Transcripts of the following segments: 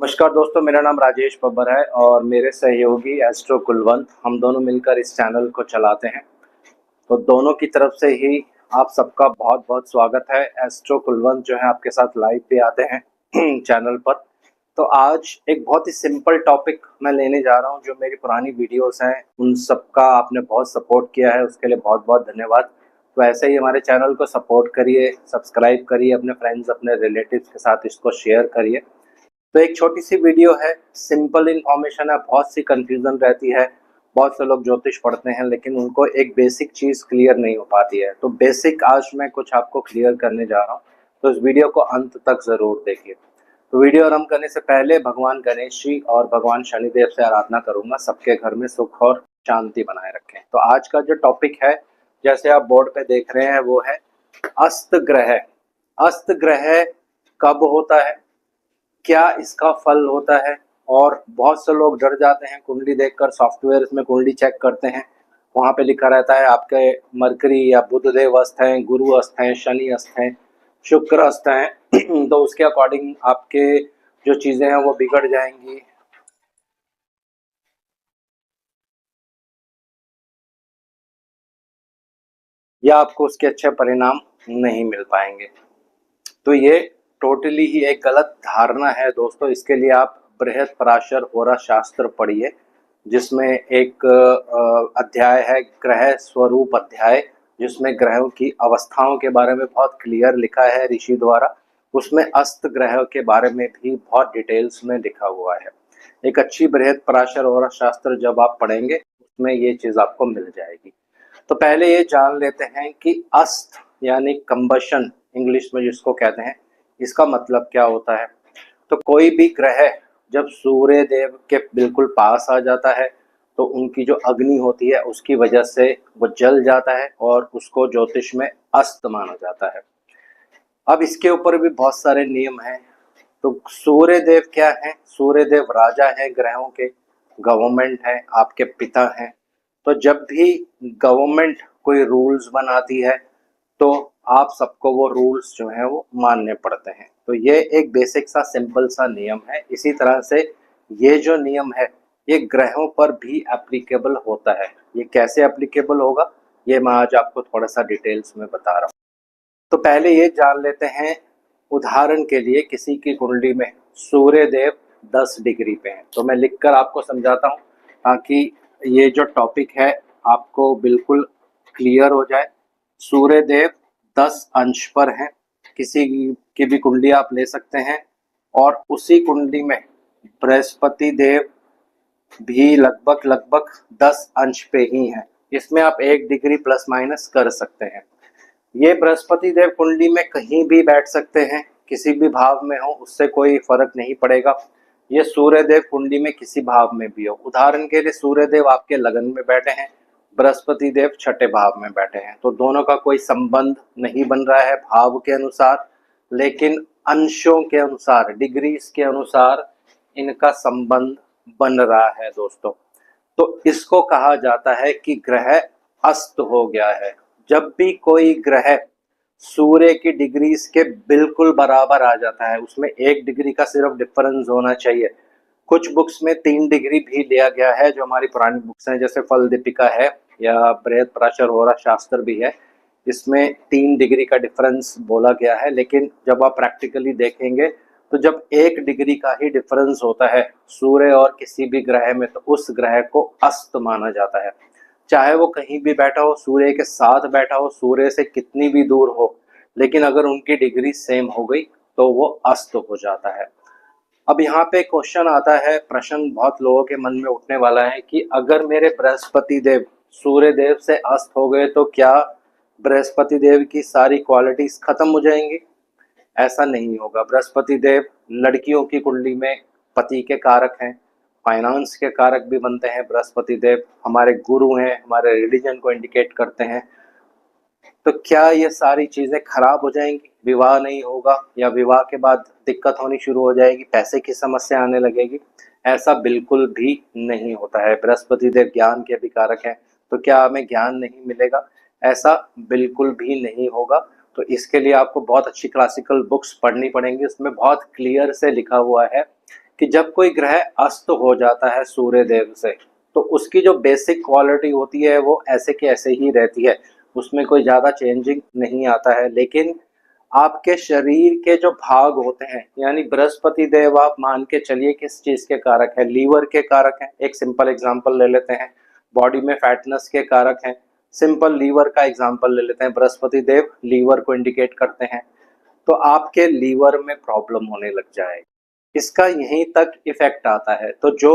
नमस्कार दोस्तों, मेरा नाम राजेश बब्बर है और मेरे सहयोगी एस्ट्रो कुलवंत, हम दोनों मिलकर इस चैनल को चलाते हैं। तो दोनों की तरफ से ही आप सबका बहुत बहुत स्वागत है। एस्ट्रो कुलवंत जो है आपके साथ लाइव पे आते हैं चैनल पर। तो आज एक बहुत ही सिंपल टॉपिक मैं लेने जा रहा हूं। जो मेरी पुरानी वीडियोस हैं उन सबका आपने बहुत सपोर्ट किया है, उसके लिए बहुत बहुत धन्यवाद। तो ऐसे ही हमारे चैनल को सपोर्ट करिए, सब्सक्राइब करिए, अपने फ्रेंड्स अपने रिलेटिव्स के साथ इसको शेयर करिए। तो एक छोटी सी वीडियो है, सिंपल इन्फॉर्मेशन है। बहुत सी कंफ्यूजन रहती है, बहुत से लोग ज्योतिष पढ़ते हैं लेकिन उनको एक बेसिक चीज क्लियर नहीं हो पाती है। तो बेसिक आज मैं कुछ आपको क्लियर करने जा रहा हूँ, तो इस वीडियो को अंत तक जरूर देखिए। तो वीडियो आरंभ करने से पहले भगवान गणेश जी और भगवान शनिदेव से आराधना करूंगा, सबके घर में सुख और शांति बनाए रखें। तो आज का जो टॉपिक है, जैसे आप बोर्ड पे देख रहे हैं, वो है अस्त ग्रह। अस्त ग्रह कब होता है, क्या इसका फल होता है। और बहुत से लोग डर जाते हैं कुंडली देखकर, सॉफ्टवेयर में कुंडली चेक करते हैं, वहां पे लिखा रहता है आपके मरकरी या बुधदेव अस्त हैं, गुरु अस्त हैं, शनि अस्त हैं, शुक्र अस्त हैं तो उसके अकॉर्डिंग आपके जो चीजें हैं वो बिगड़ जाएंगी या आपको उसके अच्छे परिणाम नहीं मिल पाएंगे। तो ये टोटली ही एक गलत धारणा है दोस्तों। इसके लिए आप बृहद पराशर होरा शास्त्र पढ़िए, जिसमें एक अध्याय है ग्रह स्वरूप अध्याय, जिसमें ग्रहों की अवस्थाओं के बारे में बहुत क्लियर लिखा है ऋषि द्वारा। उसमें अस्त ग्रह के बारे में भी बहुत डिटेल्स में लिखा हुआ है। एक अच्छी बृहद पराशर होरा शास्त्र जब आप पढ़ेंगे उसमें ये चीज आपको मिल जाएगी। तो पहले ये जान लेते हैं कि अस्त यानी कंबशन इंग्लिश में जिसको कहते हैं, इसका मतलब क्या होता है। तो कोई भी ग्रह जब सूर्य देव के बिल्कुल पास आ जाता है तो उनकी जो अग्नि होती है उसकी वजह से वो जल जाता है और उसको ज्योतिष में अस्त माना जाता है। अब इसके ऊपर भी बहुत सारे नियम हैं। तो सूर्य देव क्या है, सूर्य देव राजा है ग्रहों के, गवर्नमेंट है, आपके पिता हैं। तो जब भी गवर्नमेंट कोई रूल्स बनाती है तो आप सबको वो रूल्स जो है वो मानने पड़ते हैं। तो ये एक बेसिक सा सिंपल सा नियम है। इसी तरह से ये जो नियम है ये ग्रहों पर भी एप्लीकेबल होता है। ये कैसे एप्लीकेबल होगा ये मैं आज आपको थोड़ा सा डिटेल्स में बता रहा हूँ। तो पहले ये जान लेते हैं, उदाहरण के लिए किसी की कुंडली में सूर्य देव 10 डिग्री पे हैं। तो मैं लिखकर आपको समझाता हूँ ताकि ये जो टॉपिक है आपको बिल्कुल क्लियर हो जाए। सूर्य देव 10 अंश पर हैं, किसी की भी कुंडली आप ले सकते हैं। और उसी कुंडली में बृहस्पति देव भी लगभग लगभग 10 अंश पे ही हैं। इसमें आप 1 डिग्री प्लस माइनस कर सकते हैं। ये बृहस्पति देव कुंडली में कहीं भी बैठ सकते हैं, किसी भी भाव में हो उससे कोई फर्क नहीं पड़ेगा। ये सूर्य देव कुंडली में किसी भाव में भी हो, उदाहरण के लिए सूर्य देव आपके लगन में बैठे हैं, बृहस्पति देव छठे भाव में बैठे हैं, तो दोनों का कोई संबंध नहीं बन रहा है भाव के अनुसार, लेकिन अंशों के अनुसार, डिग्रीज के अनुसार इनका संबंध बन रहा है दोस्तों। तो इसको कहा जाता है कि ग्रह अस्त हो गया है। जब भी कोई ग्रह सूर्य की डिग्रीज के बिल्कुल बराबर आ जाता है, उसमें 1 डिग्री का सिर्फ डिफरेंस होना चाहिए। कुछ बुक्स में 3 डिग्री भी लिया गया है, जो हमारी पुरानी बुक्स हैं जैसे फल दीपिका है या बृहद पराशर होरा शास्त्र भी है, इसमें 3 डिग्री का डिफरेंस बोला गया है। लेकिन जब आप प्रैक्टिकली देखेंगे तो जब 1 डिग्री का ही डिफरेंस होता है सूर्य और किसी भी ग्रह में, तो उस ग्रह को अस्त माना जाता है। चाहे वो कहीं भी बैठा हो, सूर्य के साथ बैठा हो, सूर्य से कितनी भी दूर हो, लेकिन अगर उनकी डिग्री सेम हो गई तो वो अस्त हो जाता है। अब यहाँ पे क्वेश्चन आता है, प्रश्न बहुत लोगों के मन में उठने वाला है कि अगर मेरे बृहस्पति देव सूर्य देव से अस्त हो गए तो क्या बृहस्पति देव की सारी क्वालिटीज खत्म हो जाएंगी। ऐसा नहीं होगा। बृहस्पति देव लड़कियों की कुंडली में पति के कारक हैं, फाइनेंस के कारक भी बनते हैं। बृहस्पति देव हमारे गुरु हैं, हमारे रिलीजन को इंडिकेट करते हैं। तो क्या ये सारी चीजें खराब हो जाएंगी, विवाह नहीं होगा या विवाह के बाद दिक्कत होनी शुरू हो जाएगी, पैसे की समस्या आने लगेगी। ऐसा बिल्कुल भी नहीं होता है। बृहस्पति देव ज्ञान के भी कारक हैं, तो क्या हमें ज्ञान नहीं मिलेगा, ऐसा बिल्कुल भी नहीं होगा। तो इसके लिए आपको बहुत अच्छी क्लासिकल बुक्स पढ़नी पड़ेंगी, उसमें बहुत क्लियर से लिखा हुआ है कि कि जब कोई ग्रह अस्त हो जाता है सूर्य देव से, तो उसकी जो बेसिक क्वालिटी होती है वो ऐसे के ऐसे ही रहती है, उसमें कोई ज़्यादा चेंजिंग नहीं आता है। लेकिन आपके शरीर के जो भाग होते हैं, यानी बृहस्पति देव आप मान के चलिए किस चीज़ के कारक है, लीवर के कारक हैं। एक सिंपल एग्जांपल ले लेते हैं, बॉडी में फैटनेस के कारक हैं। सिंपल लीवर का एग्जांपल ले लेते हैं, बृहस्पति देव लीवर को इंडिकेट करते हैं। तो आपके लीवर में प्रॉब्लम होने लग जाएगी, इसका यहीं तक इफेक्ट आता है। तो जो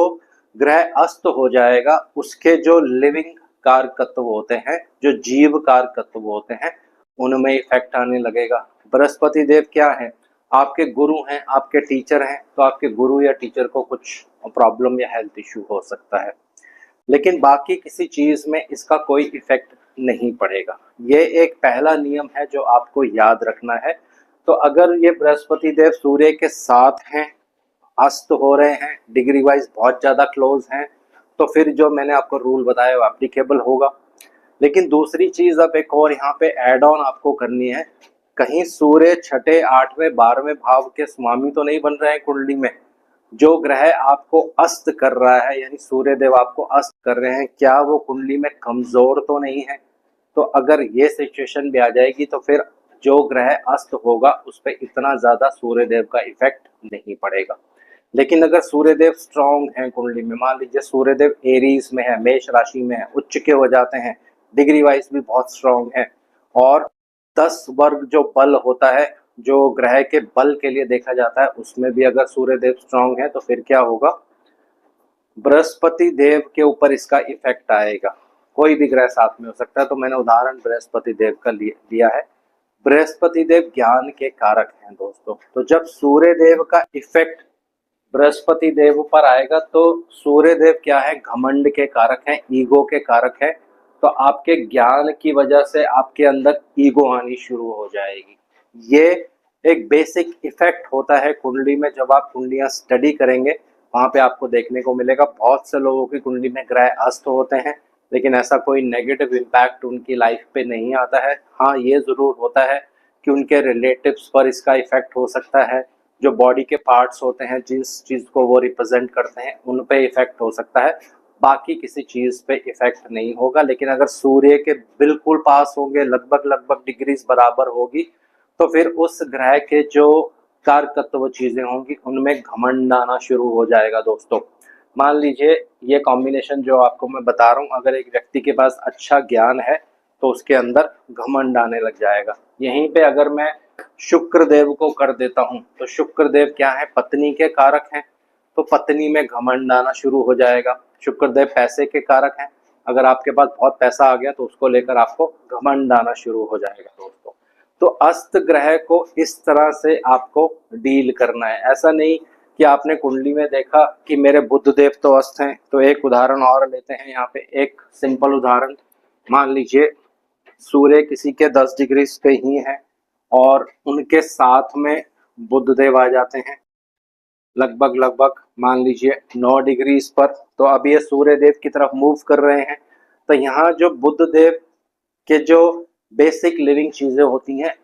ग्रह अस्त हो जाएगा उसके जो लिविंग कारक तत्व होते हैं, जो जीव कारक तत्व होते हैं, उनमें इफेक्ट आने लगेगा। बृहस्पति देव क्या है, आपके गुरु हैं, आपके टीचर हैं, तो आपके गुरु या टीचर को कुछ प्रॉब्लम या हेल्थ इश्यू हो सकता है, लेकिन बाकी किसी चीज में इसका कोई इफेक्ट नहीं पड़ेगा। ये एक पहला नियम है जो आपको याद रखना है। तो अगर ये बृहस्पति देव सूर्य के साथ हैं, अस्त हो रहे हैं, डिग्री वाइज बहुत ज़्यादा क्लोज हैं, तो फिर जो मैंने आपको रूल बताया वो एप्लीकेबल होगा। लेकिन दूसरी चीज़ अब एक और यहाँ पे एड ऑन आपको करनी है, कहीं सूर्य छठे, आठवें, 12वें भाव के स्वामी तो नहीं बन रहे हैं कुंडली में। जो ग्रह आपको अस्त कर रहा है, यानी सूर्य देव आपको अस्त कर रहे हैं, क्या वो कुंडली में कमजोर तो नहीं है? तो अगर ये सिचुएशन भी आ जाएगी तो फिर जो ग्रह अस्त होगा उस पर इतना ज़्यादा सूर्य देव का इफेक्ट नहीं पड़ेगा। लेकिन अगर सूर्यदेव स्ट्रांग हैं कुंडली में, मान लीजिए सूर्यदेव एरीज में है, मेष राशि में है, उच्च के हो जाते हैं, डिग्री वाइज भी बहुत स्ट्रांग है, और 10 वर्ग जो बल होता है, जो ग्रह के बल के लिए देखा जाता है, उसमें भी अगर सूर्यदेव स्ट्रांग है तो फिर क्या होगा, बृहस्पति देव के ऊपर इसका इफेक्ट आएगा। कोई भी ग्रह साथ में हो सकता है, तो मैंने उदाहरण बृहस्पति देव का लिया है। बृहस्पति देव ज्ञान के कारक हैं दोस्तों। तो जब सूर्य देव का इफेक्ट बृहस्पति देव पर आएगा तो सूर्य देव क्या है, घमंड के कारक हैं, ईगो के कारक हैं। तो आपके ज्ञान की वजह से आपके अंदर ईगो आनी शुरू हो जाएगी। ये एक बेसिक इफेक्ट होता है कुंडली में। जब आप कुंडलियां स्टडी करेंगे वहां पे आपको देखने को मिलेगा, बहुत से लोगों की कुंडली में ग्रह अस्त होते हैं, लेकिन ऐसा कोई नेगेटिव इम्पैक्ट उनकी लाइफ पे नहीं आता है। हाँ, ये जरूर होता है कि उनके रिलेटिव्स पर इसका इफेक्ट हो सकता है, जो बॉडी के पार्ट्स होते हैं, जिस चीज़ को वो रिप्रेजेंट करते हैं, उन पे इफेक्ट हो सकता है, बाकी किसी चीज़ पे इफेक्ट नहीं होगा। लेकिन अगर सूर्य के बिल्कुल पास होंगे, लगभग डिग्रीज बराबर होगी, तो फिर उस ग्रह के जो कारकत्व चीज़ें होंगी उनमें घमंड आना शुरू हो जाएगा दोस्तों। मान लीजिए ये कॉम्बिनेशन जो आपको मैं बता रहा हूँ, अगर एक व्यक्ति के पास अच्छा ज्ञान है तो उसके अंदर घमंड आने लग जाएगा। यहीं पे अगर मैं शुक्र देव को कर देता हूँ, तो शुक्र देव क्या है, पत्नी के कारक हैं, तो पत्नी में घमंड आना शुरू हो जाएगा। शुक्र देव पैसे के कारक हैं, अगर आपके पास बहुत पैसा आ गया तो उसको लेकर आपको घमंड आना शुरू हो जाएगा दोस्तों। तो अस्त ग्रह को इस तरह से आपको डील करना है। ऐसा नहीं कि आपने कुंडली में देखा कि मेरे बुध देव तो अस्त हैं। तो एक उदाहरण और लेते हैं यहाँ पे, एक सिंपल उदाहरण, मान लीजिए सूर्य किसी के 10 डिग्री पे ही है और उनके साथ में बुध देव आ जाते हैं लगभग मान लीजिए 9 डिग्री पर। तो अब ये सूर्य देव की तरफ मूव कर रहे हैं, तो यहाँ जो बुध देव के जो बेसिक लिविंग चीजें होती हैं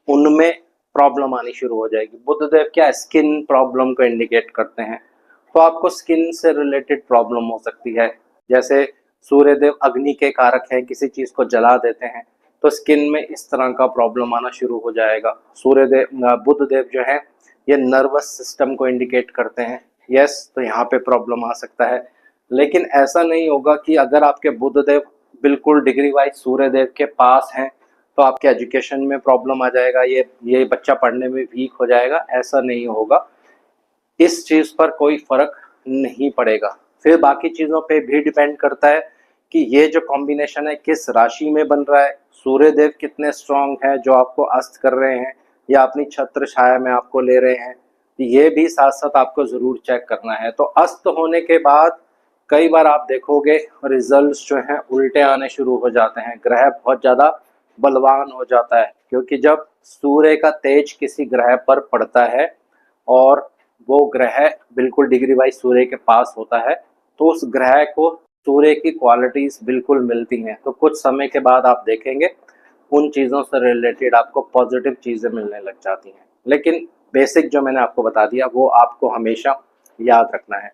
उनमें प्रॉब्लम आनी शुरू हो जाएगी। बुध देव क्या स्किन प्रॉब्लम को इंडिकेट करते हैं, तो आपको स्किन से रिलेटेड प्रॉब्लम हो सकती है। जैसे सूर्य देव अग्नि के कारक हैं, किसी चीज को जला देते हैं तो स्किन में इस तरह का प्रॉब्लम आना शुरू हो जाएगा। सूर्य देव बुध देव जो है ये नर्वस सिस्टम को इंडिकेट करते हैं, यस, तो यहाँ पे प्रॉब्लम आ सकता है। लेकिन ऐसा नहीं होगा कि अगर आपके बुध देव बिल्कुल डिग्री वाइज सूर्य देव के पास हैं तो आपके एजुकेशन में प्रॉब्लम आ जाएगा, ये बच्चा पढ़ने में वीक हो जाएगा, ऐसा नहीं होगा। इस चीज पर कोई फर्क नहीं पड़ेगा। फिर बाकी चीजों पे भी डिपेंड करता है कि ये जो कॉम्बिनेशन है किस राशि में बन रहा है, सूर्य देव कितने स्ट्रांग है जो आपको अस्त कर रहे हैं या अपनी छत्र छाया में आपको ले रहे हैं, ये भी साथ साथ आपको जरूर चेक करना है। तो अस्त होने के बाद कई बार आप देखोगे रिजल्ट्स जो हैं उल्टे आने शुरू हो जाते हैं, ग्रह बहुत ज़्यादा बलवान हो जाता है, क्योंकि जब सूर्य का तेज किसी ग्रह पर पड़ता है और वो ग्रह बिल्कुल डिग्री वाइज सूर्य के पास होता है तो उस ग्रह को सूर्य की क्वालिटीज बिल्कुल मिलती हैं। तो कुछ समय के बाद आप देखेंगे उन चीज़ों से रिलेटेड आपको पॉजिटिव चीज़ें मिलने लग जाती हैं। लेकिन बेसिक जो मैंने आपको बता दिया वो आपको हमेशा याद रखना है।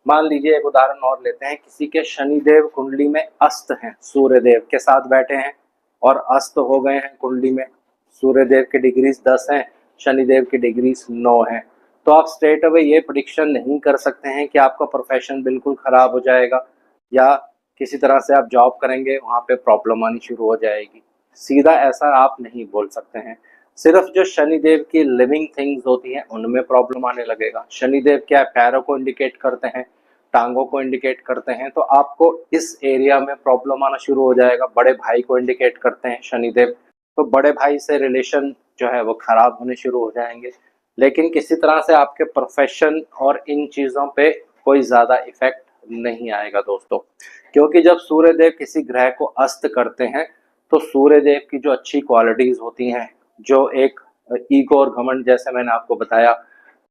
मान लीजिए एक उदाहरण और लेते हैं, किसी के शनिदेव कुंडली में अस्त हैं, सूर्यदेव के साथ बैठे हैं और अस्त हो गए हैं कुंडली में, सूर्यदेव की डिग्रीज 10 हैं, शनिदेव की डिग्रीज 9 हैं, तो आप स्ट्रेट अवे ये प्रिडिक्शन नहीं कर सकते हैं कि आपका प्रोफेशन बिल्कुल खराब हो जाएगा या किसी तरह से आप जॉब करेंगे वहाँ पे प्रॉब्लम आनी शुरू हो जाएगी। सीधा ऐसा आप नहीं बोल सकते हैं। सिर्फ जो शनिदेव की लिविंग थिंग्स होती हैं उनमें प्रॉब्लम आने लगेगा। शनिदेव क्या है, पैरों को इंडिकेट करते हैं, टांगों को इंडिकेट करते हैं, तो आपको इस एरिया में प्रॉब्लम आना शुरू हो जाएगा। बड़े भाई को इंडिकेट करते हैं शनिदेव, तो बड़े भाई से रिलेशन जो है वो खराब होने शुरू हो जाएंगे। लेकिन किसी तरह से आपके प्रोफेशन और इन चीज़ों पे कोई ज़्यादा इफेक्ट नहीं आएगा दोस्तों, क्योंकि जब सूर्यदेव किसी ग्रह को अस्त करते हैं तो सूर्यदेव की जो अच्छी क्वालिटीज़ होती हैं, जो एक ईगो और घमंड जैसे मैंने आपको बताया,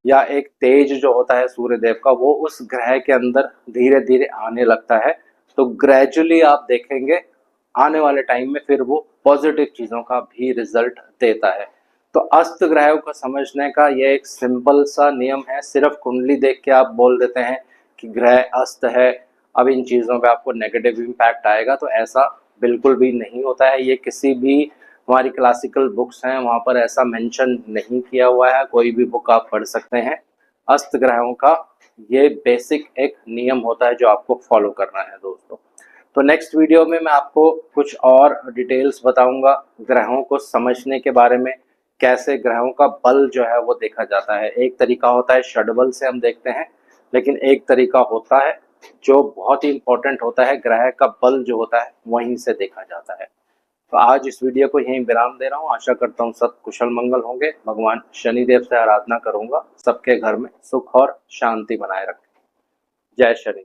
या एक तेज जो होता है सूर्यदेव का, वो उस ग्रह के अंदर धीरे धीरे आने लगता है। तो ग्रेजुअली आप देखेंगे आने वाले टाइम में फिर वो पॉजिटिव चीज़ों का भी रिजल्ट देता है। तो अस्त ग्रहों को समझने का ये एक सिंपल सा नियम है। सिर्फ कुंडली देख के आप बोल देते हैं कि ग्रह अस्त है, अब इन चीज़ों पे आपको नेगेटिव इम्पैक्ट आएगा, तो ऐसा बिल्कुल भी नहीं होता है। ये किसी भी हमारी क्लासिकल बुक्स हैं वहाँ पर ऐसा मेंशन नहीं किया हुआ है, कोई भी बुक आप पढ़ सकते हैं। अस्त ग्रहों का ये बेसिक एक नियम होता है जो आपको फॉलो करना है दोस्तों। तो नेक्स्ट वीडियो में मैं आपको कुछ और डिटेल्स बताऊंगा ग्रहों को समझने के बारे में, कैसे ग्रहों का बल जो है वो देखा जाता है। एक तरीका होता है षडबल से हम देखते हैं, लेकिन एक तरीका होता है जो बहुत ही इंपॉर्टेंट होता है, ग्रह का बल जो होता है वहीं से देखा जाता है। तो आज इस वीडियो को यहीं विराम दे रहा हूँ। आशा करता हूँ सब कुशल मंगल होंगे। भगवान शनिदेव से आराधना करूंगा सबके घर में सुख और शांति बनाए रखें। जय शनि।